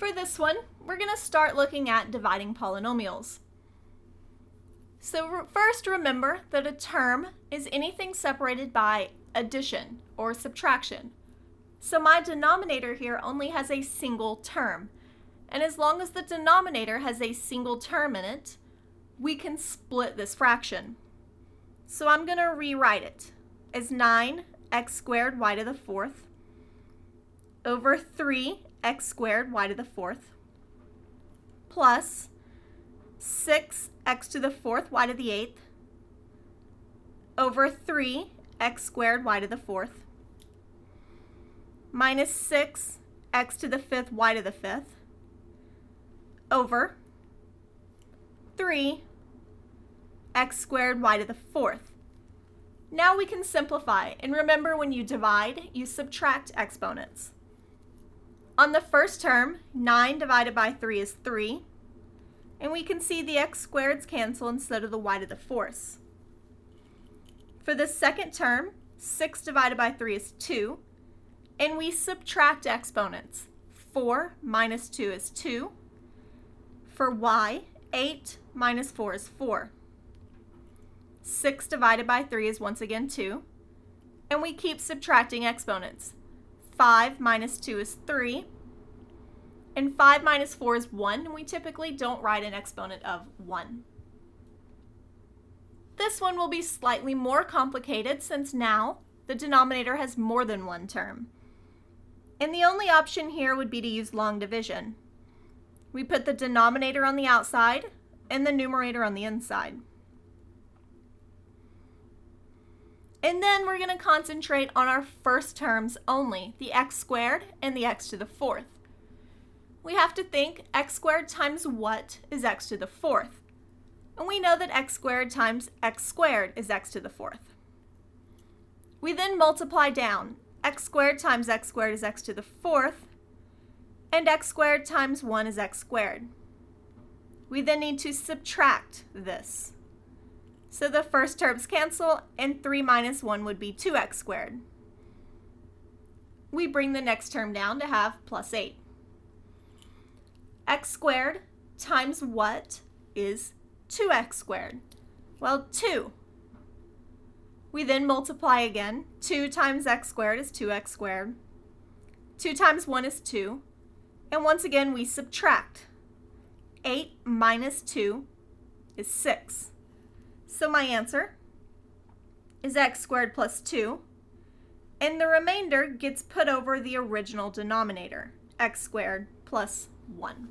For this one, we're going to start looking at dividing polynomials. So first, remember that a term is anything separated by addition or subtraction. So my denominator here only has a single term. And as long as the denominator has a single term in it, we can split this fraction. So I'm going to rewrite it as 9x squared y to the fourth over 3x squared y to the fourth plus 6x to the fourth y to the eighth over 3x squared y to the fourth minus 6x to the fifth y to the fifth over 3x squared y to the fourth. Now we can simplify, and remember, when you divide, you subtract exponents. On the first term, 9 divided by 3 is 3, and we can see the x squareds cancel instead of the y to the fourth. For the second term, 6 divided by 3 is 2, and we subtract exponents. 4 minus 2 is 2. For y, 8 minus 4 is 4. 6 divided by 3 is once again 2, and we keep subtracting exponents. 5 minus 2 is 3, and 5 minus 4 is 1, and we typically don't write an exponent of 1. This one will be slightly more complicated since now the denominator has more than one term. And the only option here would be to use long division. We put the denominator on the outside and the numerator on the inside. And then we're going to concentrate on our first terms only, the x squared and the x to the fourth. We have to think x squared times what is x to the fourth? And we know that x squared times x squared is x to the fourth. We then multiply down. X squared times x squared is x to the fourth, and x squared times 1 is x squared. We then need to subtract this. So the first terms cancel, and 3 minus 1 would be 2x squared. We bring the next term down to have plus 8. X squared times what is 2x squared? Well, 2. We then multiply again. 2 times x squared is 2x squared. 2 times 1 is 2. And once again, we subtract. 8 minus 2 is 6. So my answer is x squared plus 2, and the remainder gets put over the original denominator, x squared plus 1.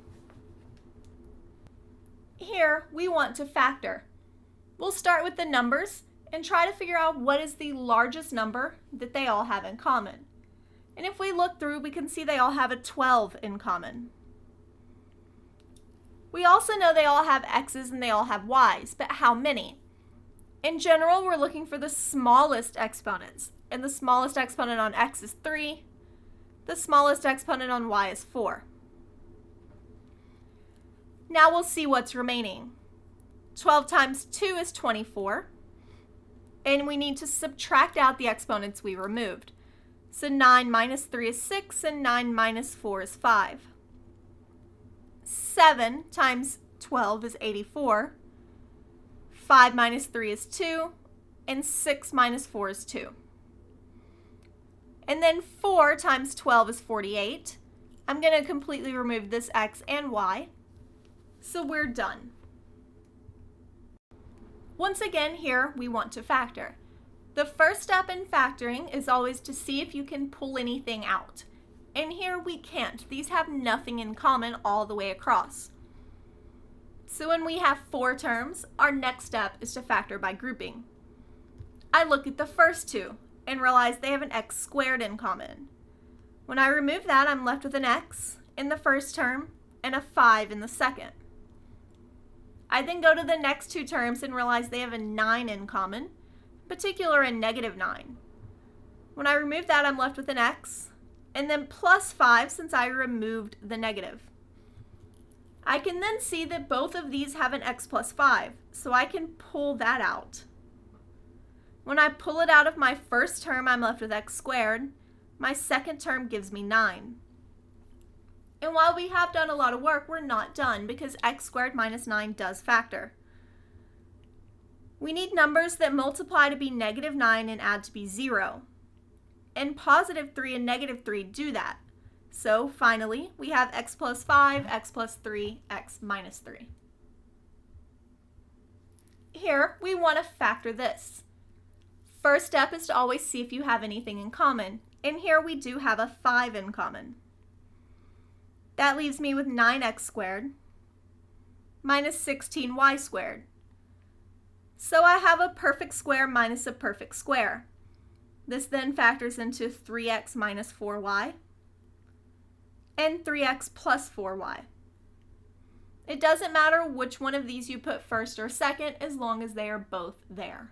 Here, we want to factor. We'll start with the numbers and try to figure out what is the largest number that they all have in common. And if we look through, we can see they all have a 12 in common. We also know they all have x's and they all have y's, but how many? In general, we're looking for the smallest exponents, and the smallest exponent on x is 3. The smallest exponent on y is 4. Now we'll see what's remaining. 12 times 2 is 24, and we need to subtract out the exponents we removed. So 9 minus 3 is 6, and 9 minus 4 is 5. 7 times 12 is 84. 5 minus 3 is 2, and 6 minus 4 is 2. And then 4 times 12 is 48. I'm going to completely remove this x and y, so we're done. Once again, here we want to factor. The first step in factoring is always to see if you can pull anything out. And here we can't. These have nothing in common all the way across. So when we have 4 terms, our next step is to factor by grouping. I look at the first two and realize they have an x squared in common. When I remove that, I'm left with an x in the first term and a 5 in the second. I then go to the next 2 terms and realize they have a 9 in common, in particular a negative 9. When I remove that, I'm left with an x and then plus 5 since I removed the negative. I can then see that both of these have an x plus 5, so I can pull that out. When I pull it out of my first term, I'm left with x squared. My second term gives me 9. And while we have done a lot of work, we're not done because x squared minus 9 does factor. We need numbers that multiply to be negative 9 and add to be 0. And positive 3 and negative 3 do that. So finally, we have x plus 5, x plus 3, x minus 3. Here, we want to factor this. First step is to always see if you have anything in common. And here we do have a 5 in common. That leaves me with 9x squared minus 16y squared. So I have a perfect square minus a perfect square. This then factors into 3x minus 4y and 3x plus 4y. It doesn't matter which one of these you put first or second as long as they are both there.